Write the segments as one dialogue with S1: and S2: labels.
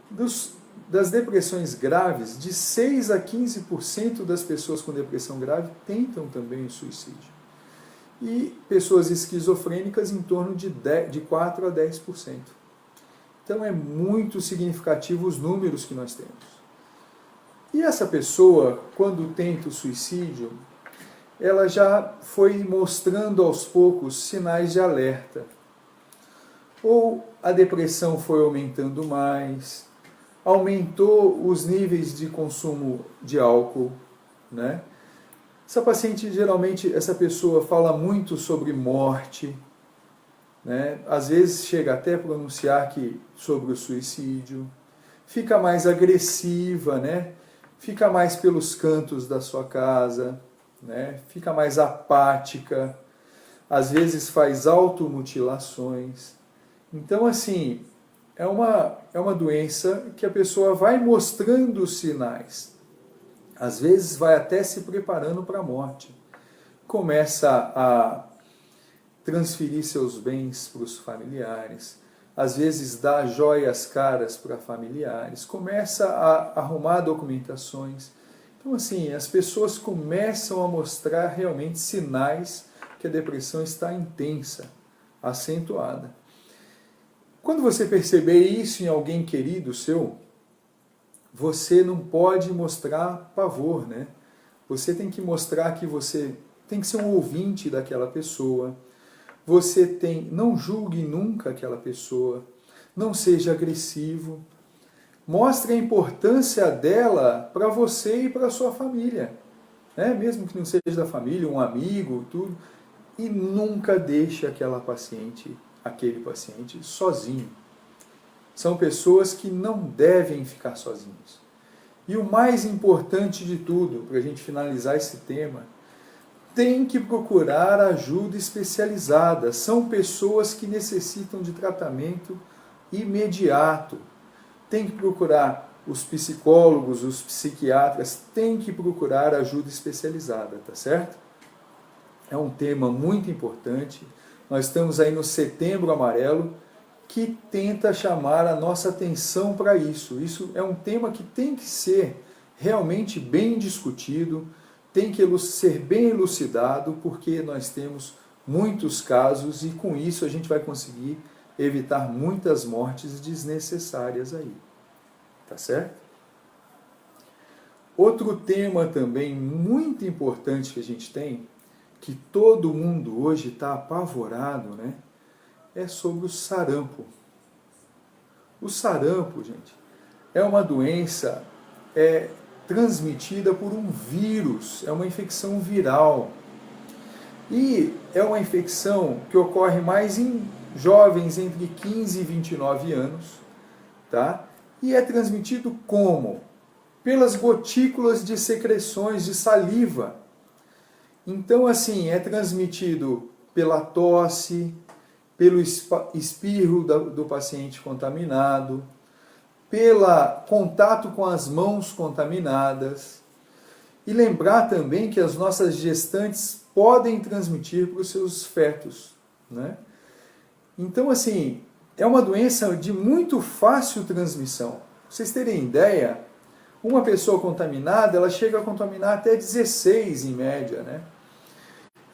S1: Das depressões graves, de 6 a 15% das pessoas com depressão grave tentam também o suicídio. E pessoas esquizofrênicas em torno de 4 a 10%. Então é muito significativo os números que nós temos. E essa pessoa, quando tenta o suicídio, ela já foi mostrando aos poucos sinais de alerta. Ou a depressão foi aumentando mais, aumentou os níveis de consumo de álcool, né? Essa paciente, geralmente, essa pessoa fala muito sobre morte, né? Às vezes chega até a pronunciar sobre o suicídio, fica mais agressiva, né? Fica mais pelos cantos da sua casa, né? Fica mais apática, às vezes faz automutilações. Então, assim, é uma doença que a pessoa vai mostrando os sinais. Às vezes vai até se preparando para a morte. Começa a transferir seus bens para os familiares, às vezes dá joias caras para familiares, começa a arrumar documentações. Então, assim, as pessoas começam a mostrar realmente sinais que a depressão está intensa, acentuada. Quando você perceber isso em alguém querido seu, você não pode mostrar pavor, né? Você tem que mostrar que você tem que ser um ouvinte daquela pessoa. Não julgue nunca aquela pessoa. Não seja agressivo. Mostre a importância dela para você e para a sua família, né? Mesmo que não seja da família, um amigo, tudo. E nunca deixe aquele paciente sozinho. São pessoas que não devem ficar sozinhos. E o mais importante de tudo, para a gente finalizar esse tema, tem que procurar ajuda especializada. São pessoas que necessitam de tratamento imediato. Tem que procurar os psicólogos, os psiquiatras, tem que procurar ajuda especializada, tá certo? É um tema muito importante. Nós estamos aí no Setembro Amarelo, que tenta chamar a nossa atenção para isso. Isso é um tema que tem que ser realmente bem discutido, tem que ser bem elucidado, porque nós temos muitos casos e com isso a gente vai conseguir evitar muitas mortes desnecessárias aí. Tá certo? Outro tema também muito importante que a gente tem, que todo mundo hoje está apavorado, né? É sobre o sarampo. O sarampo, gente, é uma doença transmitida por um vírus, é uma infecção viral. E é uma infecção que ocorre mais em jovens entre 15 e 29 anos, tá? E é transmitido como? Pelas gotículas de secreções de saliva. Então, assim, é transmitido pela tosse, pelo espirro do paciente contaminado, pelo contato com as mãos contaminadas. E lembrar também que as nossas gestantes podem transmitir para os seus fetos, né? Então, assim, é uma doença de muito fácil transmissão. Pra vocês terem ideia, uma pessoa contaminada, ela chega a contaminar até 16 em média, né?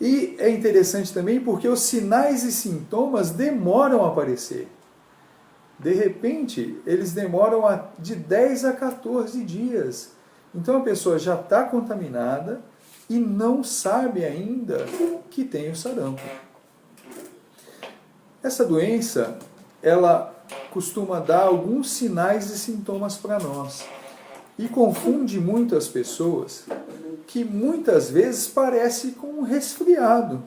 S1: E é interessante também porque os sinais e sintomas demoram a aparecer. De repente, eles demoram de 10 a 14 dias. Então a pessoa já está contaminada e não sabe ainda que tem o sarampo. Essa doença, ela costuma dar alguns sinais e sintomas para nós. E confunde muito as pessoas, que muitas vezes parece com um resfriado.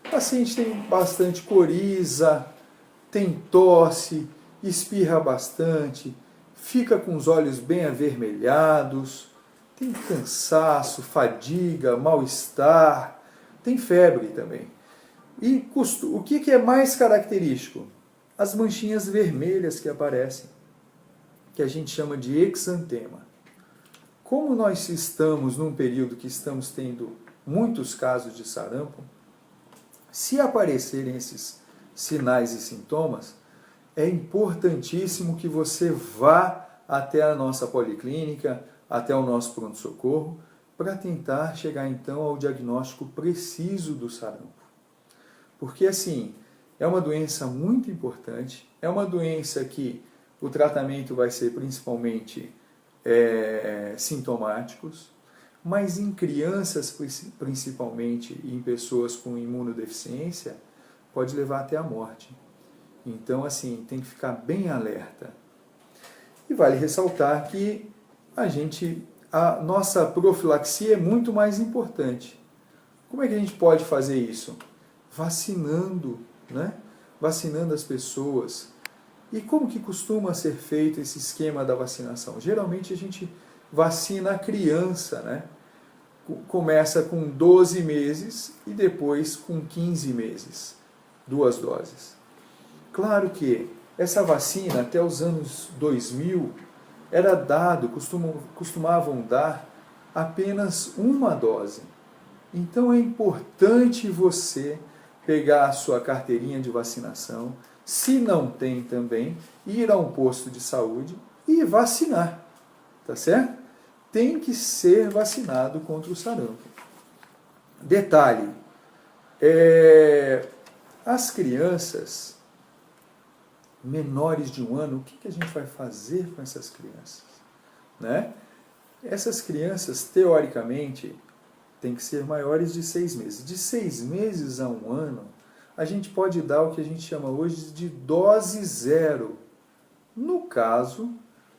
S1: O paciente tem bastante coriza, tem tosse, espirra bastante, fica com os olhos bem avermelhados, tem cansaço, fadiga, mal-estar, tem febre também. E o que é mais característico? As manchinhas vermelhas que aparecem, que a gente chama de exantema. Como nós estamos num período que estamos tendo muitos casos de sarampo, se aparecerem esses sinais e sintomas, é importantíssimo que você vá até a nossa policlínica, até o nosso pronto-socorro, para tentar chegar então ao diagnóstico preciso do sarampo. Porque assim, é uma doença muito importante, é uma doença que o tratamento vai ser principalmente sintomáticos, mas em crianças principalmente e em pessoas com imunodeficiência, pode levar até a morte. Então assim, tem que ficar bem alerta. E vale ressaltar que a nossa profilaxia é muito mais importante. Como é que a gente pode fazer isso? Vacinando, né? Vacinando as pessoas. E como que costuma ser feito esse esquema da vacinação? Geralmente a gente vacina a criança, né? Começa com 12 meses e depois com 15 meses, 2 doses. Claro que essa vacina, até os anos 2000, era dado, costumavam dar apenas uma dose. Então é importante você pegar a sua carteirinha de vacinação, se não tem também, ir a um posto de saúde e vacinar, tá certo? Tem que ser vacinado contra o sarampo. Detalhe, as crianças menores de 1 ano, o que a gente vai fazer com essas crianças? Né? Essas crianças, teoricamente, têm que ser maiores de 6 meses. De 6 meses a 1 ano, a gente pode dar o que a gente chama hoje de dose zero. No caso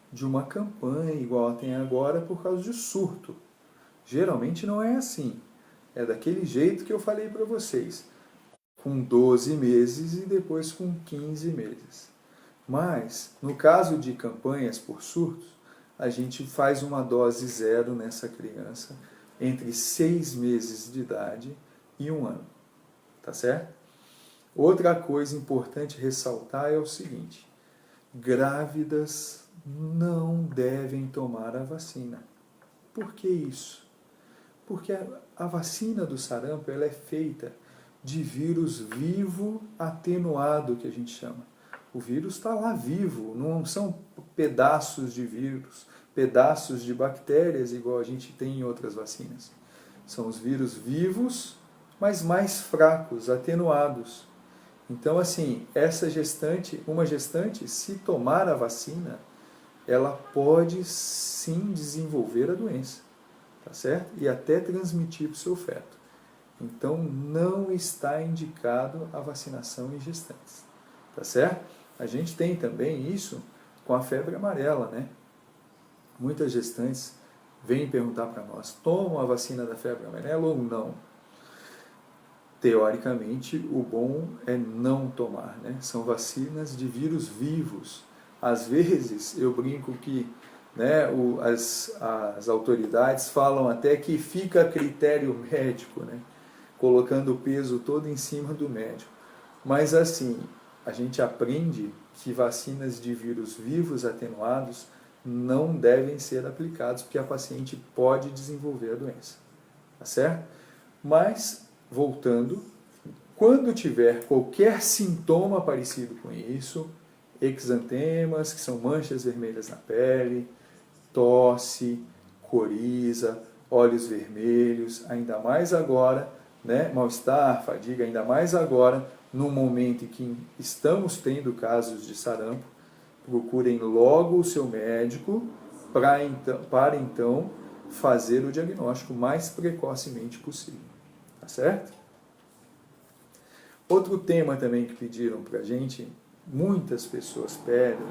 S1: de uma campanha igual tem agora por causa de surto. Geralmente não é assim. É daquele jeito que eu falei para vocês. Com 12 meses e depois com 15 meses. Mas, no caso de campanhas por surtos, a gente faz uma dose zero nessa criança entre 6 meses de idade e 1 ano. Tá certo? Outra coisa importante ressaltar é o seguinte: grávidas não devem tomar a vacina. Por que isso? Porque a vacina do sarampo ela é feita de vírus vivo atenuado, que a gente chama. O vírus está lá vivo, não são pedaços de vírus, pedaços de bactérias, igual a gente tem em outras vacinas. São os vírus vivos, mas mais fracos, atenuados. Então, assim, uma gestante, se tomar a vacina, ela pode sim desenvolver a doença, tá certo? E até transmitir para o seu feto. Então, não está indicado a vacinação em gestantes, tá certo? A gente tem também isso com a febre amarela, né? Muitas gestantes vêm perguntar para nós, tomam a vacina da febre amarela ou não? Teoricamente, o bom é não tomar, né? São vacinas de vírus vivos. Às vezes, eu brinco que as autoridades falam até que fica a critério médico, né? Colocando o peso todo em cima do médico. Mas assim, a gente aprende que vacinas de vírus vivos atenuados não devem ser aplicados porque a paciente pode desenvolver a doença. Tá certo? Mas, voltando, quando tiver qualquer sintoma parecido com isso, exantemas, que são manchas vermelhas na pele, tosse, coriza, olhos vermelhos, ainda mais agora, né, mal-estar, fadiga, ainda mais agora, no momento em que estamos tendo casos de sarampo, procurem logo o seu médico para então fazer o diagnóstico mais precocemente possível. Tá certo? Outro tema também que pediram para a gente, muitas pessoas pedem,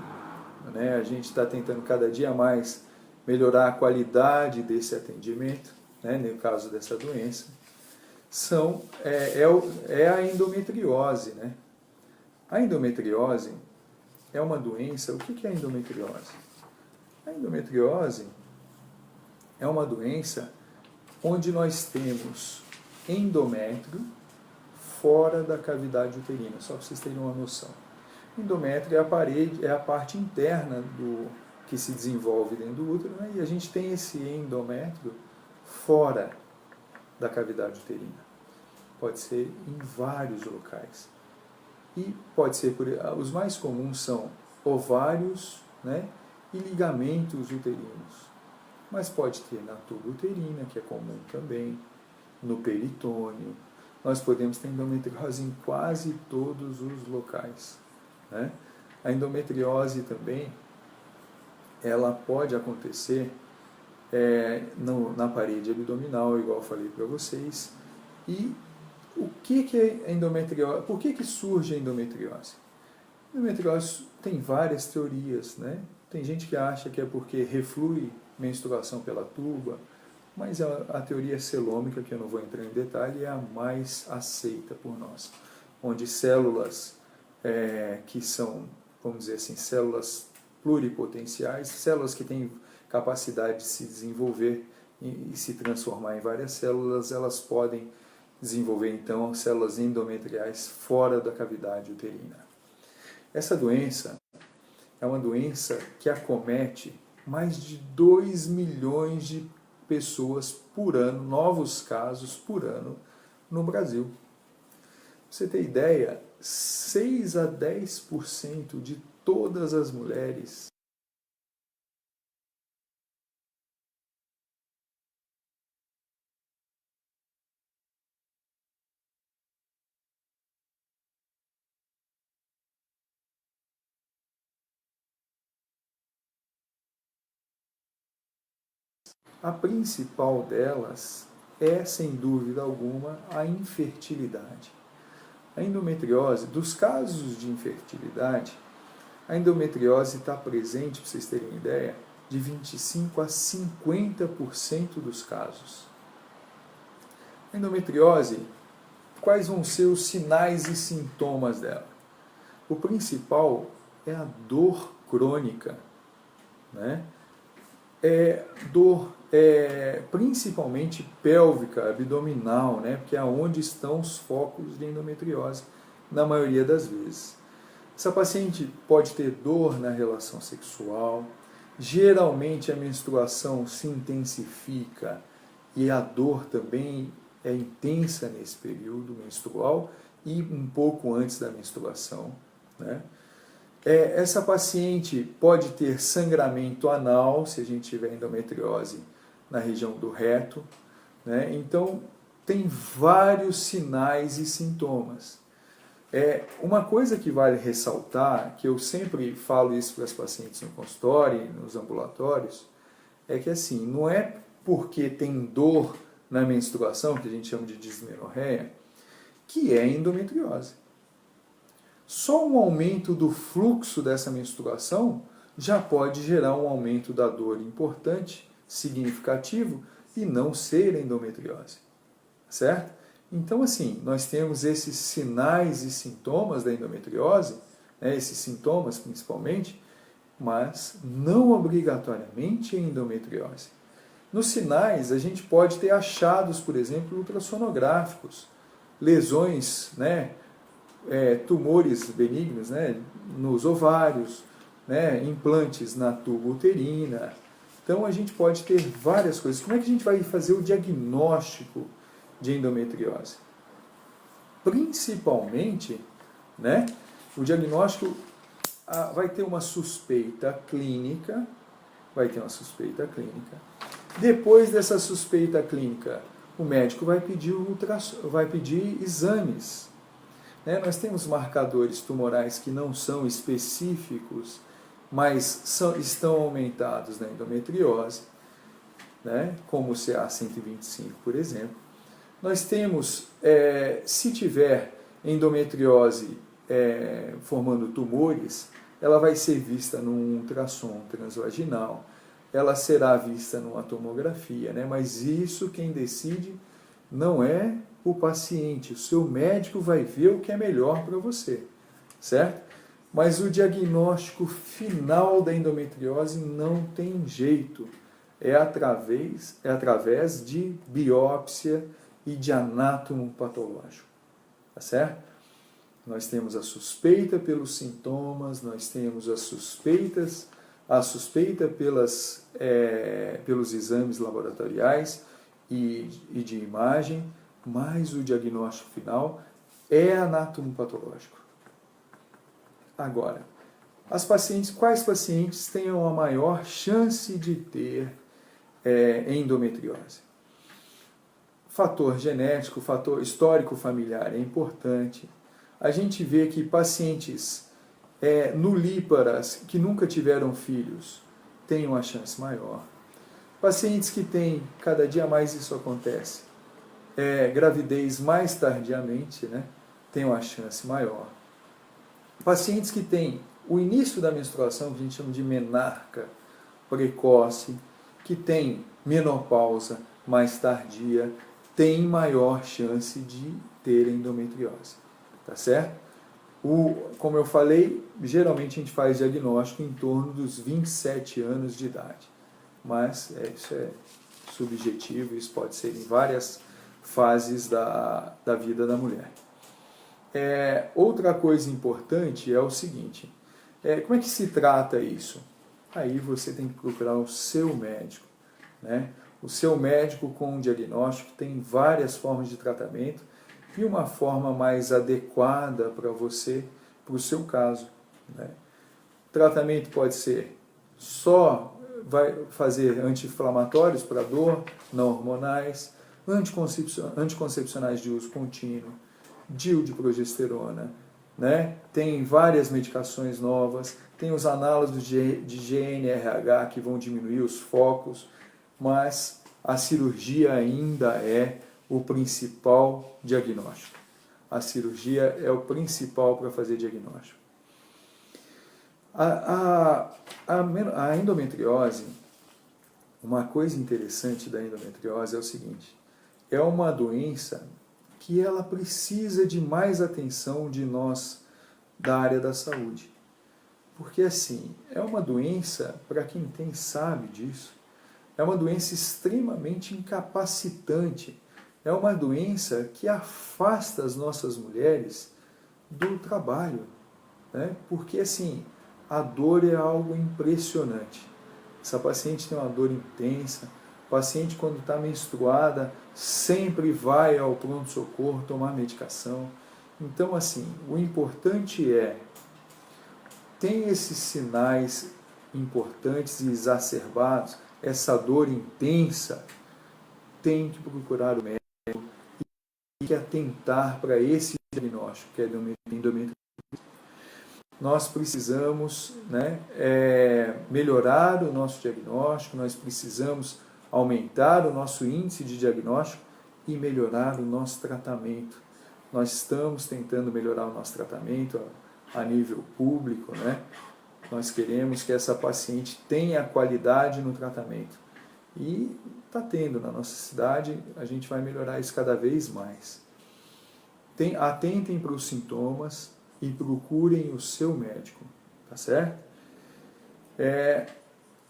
S1: né, a gente está tentando cada dia mais melhorar a qualidade desse atendimento, né, no caso dessa doença, é a endometriose. Né? A endometriose é uma doença. O que é a endometriose? A endometriose é uma doença onde nós temos endométrio fora da cavidade uterina, só para vocês terem uma noção. Endométrio é a parte interna que se desenvolve dentro do útero, né? E a gente tem esse endométrio fora da cavidade uterina. Pode ser em vários locais. E pode ser os mais comuns são ovários, né, e ligamentos uterinos. Mas pode ter na tuba uterina, que é comum também, no peritônio. Nós podemos ter endometriose em quase todos os locais, né? A endometriose também, ela pode acontecer na parede abdominal, igual eu falei para vocês. E o que é endometriose? Por que surge a endometriose? A endometriose tem várias teorias, né? Tem gente que acha que é porque reflui menstruação pela tuba, mas a teoria celômica, que eu não vou entrar em detalhe, é a mais aceita por nós, onde células que são, vamos dizer assim, células pluripotenciais, células que têm capacidade de se desenvolver e se transformar em várias células, elas podem desenvolver então células endometriais fora da cavidade uterina. Essa doença é uma doença que acomete mais de 2 milhões de pessoas por ano, novos casos por ano no Brasil. Pra você ter ideia, 6 a 10% de todas as mulheres a principal delas é, sem dúvida alguma, a infertilidade. A endometriose, dos casos de infertilidade, a endometriose está presente, para vocês terem ideia, de 25 a 50% dos casos. A endometriose, quais vão ser os sinais e sintomas dela? O principal é a dor crônica, né? Dor principalmente pélvica, abdominal, né? Porque é onde estão os focos de endometriose, na maioria das vezes. Essa paciente pode ter dor na relação sexual, geralmente a menstruação se intensifica e a dor também é intensa nesse período menstrual e um pouco antes da menstruação, né? Essa paciente pode ter sangramento anal, se a gente tiver endometriose na região do reto, né? Então, tem vários sinais e sintomas. Uma coisa que vale ressaltar, que eu sempre falo isso para as pacientes no consultório, nos ambulatórios, é que assim, não é porque tem dor na menstruação, que a gente chama de dismenorreia, que é endometriose. Só um aumento do fluxo dessa menstruação já pode gerar um aumento da dor importante, significativo, e não ser endometriose. Certo? Então, assim, nós temos esses sinais e sintomas da endometriose, né, esses sintomas principalmente, mas não obrigatoriamente endometriose. Nos sinais, a gente pode ter achados, por exemplo, ultrassonográficos, lesões, né, tumores benignos, né, nos ovários, né, implantes na tuba uterina. Então, a gente pode ter várias coisas. Como é que a gente vai fazer o diagnóstico de endometriose? Principalmente, né, o diagnóstico vai ter uma suspeita clínica, Depois dessa suspeita clínica, o médico vai pedir exames. Né? Nós temos marcadores tumorais que não são específicos, mas estão aumentados na endometriose, né? Como o CA125, por exemplo. Nós temos, se tiver endometriose formando tumores, ela vai ser vista num ultrassom transvaginal, ela será vista numa tomografia, né? Mas isso quem decide não é o paciente, o seu médico vai ver o que é melhor para você, certo? Mas o diagnóstico final da endometriose não tem jeito, é através de biópsia e de anátomo patológico, tá certo? Nós temos a suspeita pelos sintomas, nós temos a suspeita pelos exames laboratoriais e de imagem, mas o diagnóstico final é anatomopatológico, Agora, quais pacientes têm a maior chance de ter endometriose? Fator genético, fator histórico familiar é importante. A gente vê que pacientes nulíparas que nunca tiveram filhos têm uma chance maior. Pacientes que têm, cada dia mais isso acontece, gravidez mais tardiamente, né, têm uma chance maior. Pacientes que têm o início da menstruação, que a gente chama de menarca precoce, que têm menopausa mais tardia, têm maior chance de ter endometriose. Tá certo? Como eu falei, geralmente a gente faz diagnóstico em torno dos 27 anos de idade. Mas isso é subjetivo, isso pode ser em várias fases da vida da mulher. Outra coisa importante é o seguinte, como é que se trata isso? Aí você tem que procurar o seu médico, né? O seu médico com um diagnóstico tem várias formas de tratamento e uma forma mais adequada para você, para o seu caso, né? O tratamento pode ser vai fazer anti-inflamatórios para dor, não hormonais, anticoncepcionais de uso contínuo, DIU de progesterona, né? Tem várias medicações novas, tem os análogos de GnRH que vão diminuir os focos, mas a cirurgia ainda é o principal diagnóstico. A cirurgia é o principal para fazer diagnóstico. A endometriose, uma coisa interessante da endometriose é o seguinte, é uma doença que ela precisa de mais atenção de nós da área da saúde. Porque assim, é uma doença, para quem tem sabe disso, é uma doença extremamente incapacitante. É uma doença que afasta as nossas mulheres do trabalho, né? Porque assim, a dor é algo impressionante. Essa paciente tem uma dor intensa. O paciente, quando está menstruada, sempre vai ao pronto-socorro tomar medicação. Então, assim, o importante tem esses sinais importantes e exacerbados, essa dor intensa, tem que procurar o médico e que atentar para esse diagnóstico, que é endometriose. Nós precisamos, né, melhorar o nosso diagnóstico, nós precisamos aumentar o nosso índice de diagnóstico e melhorar o nosso tratamento. Nós estamos tentando melhorar o nosso tratamento a nível público, né? Nós queremos que essa paciente tenha qualidade no tratamento. E está tendo na nossa cidade, a gente vai melhorar isso cada vez mais. Atentem para os sintomas e procurem o seu médico, tá certo?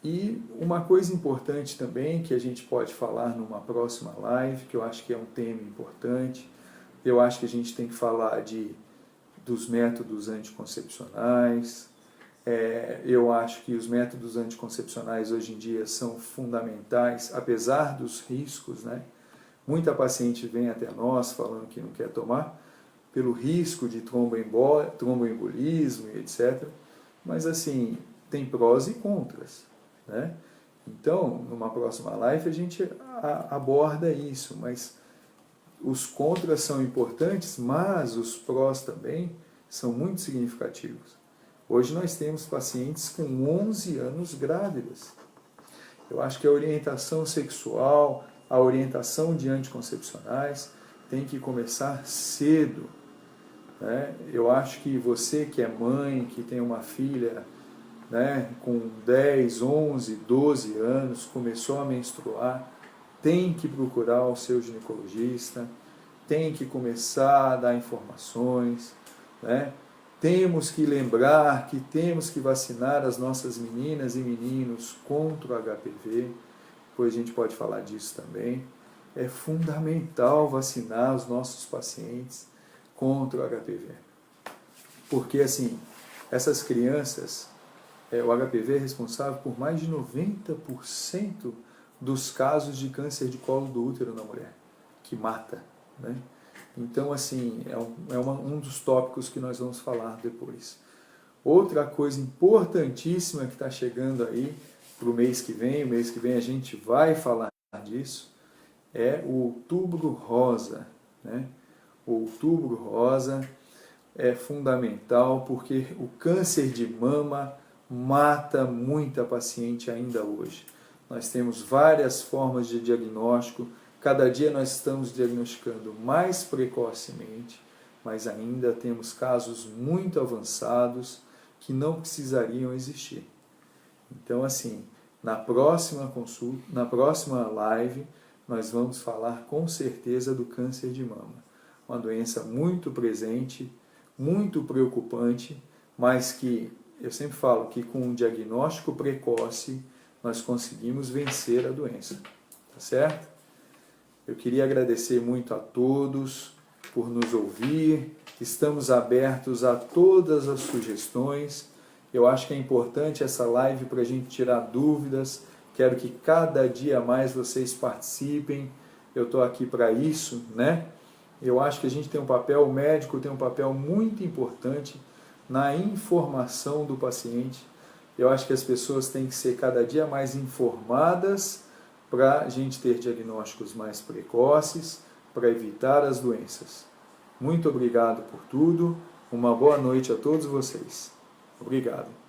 S1: E uma coisa importante também, que a gente pode falar numa próxima live, que eu acho que é um tema importante, eu acho que a gente tem que falar dos métodos anticoncepcionais. Eu acho que os métodos anticoncepcionais hoje em dia são fundamentais, apesar dos riscos, né? Muita paciente vem até nós falando que não quer tomar, pelo risco de tromboembolismo e etc. Mas assim, tem prós e contras, né? Então, numa próxima live a gente aborda isso, mas os contras são importantes, mas os prós também são muito significativos. Hoje nós temos pacientes com 11 anos grávidas. Eu acho que a orientação sexual, a orientação de anticoncepcionais tem que começar cedo, né? Eu acho que você que é mãe, que tem uma filha, né, com 10, 11, 12 anos, começou a menstruar, tem que procurar o seu ginecologista, tem que começar a dar informações, né? Temos que lembrar que temos que vacinar as nossas meninas e meninos contra o HPV, depois a gente pode falar disso também. É fundamental vacinar os nossos pacientes contra o HPV. Porque, assim, essas crianças, o HPV é responsável por mais de 90% dos casos de câncer de colo do útero na mulher, que mata, né? Então, assim, um dos tópicos que nós vamos falar depois. Outra coisa importantíssima que está chegando aí para o mês que vem a gente vai falar disso, é o Outubro Rosa, né? O Outubro Rosa é fundamental porque o câncer de mama mata muita paciente ainda hoje. Nós temos várias formas de diagnóstico, cada dia nós estamos diagnosticando mais precocemente, mas ainda temos casos muito avançados que não precisariam existir. Então, assim, na próxima consulta, na próxima live, nós vamos falar com certeza do câncer de mama. Uma doença muito presente, muito preocupante, mas que eu sempre falo que com um diagnóstico precoce nós conseguimos vencer a doença. Tá certo? Eu queria agradecer muito a todos por nos ouvir. Estamos abertos a todas as sugestões. Eu acho que é importante essa live para a gente tirar dúvidas. Quero que cada dia mais vocês participem. Eu estou aqui para isso, né? Eu acho que a gente tem um papel, o médico tem um papel muito importante na informação do paciente. Eu acho que as pessoas têm que ser cada dia mais informadas para a gente ter diagnósticos mais precoces, para evitar as doenças. Muito obrigado por tudo. Uma boa noite a todos vocês. Obrigado.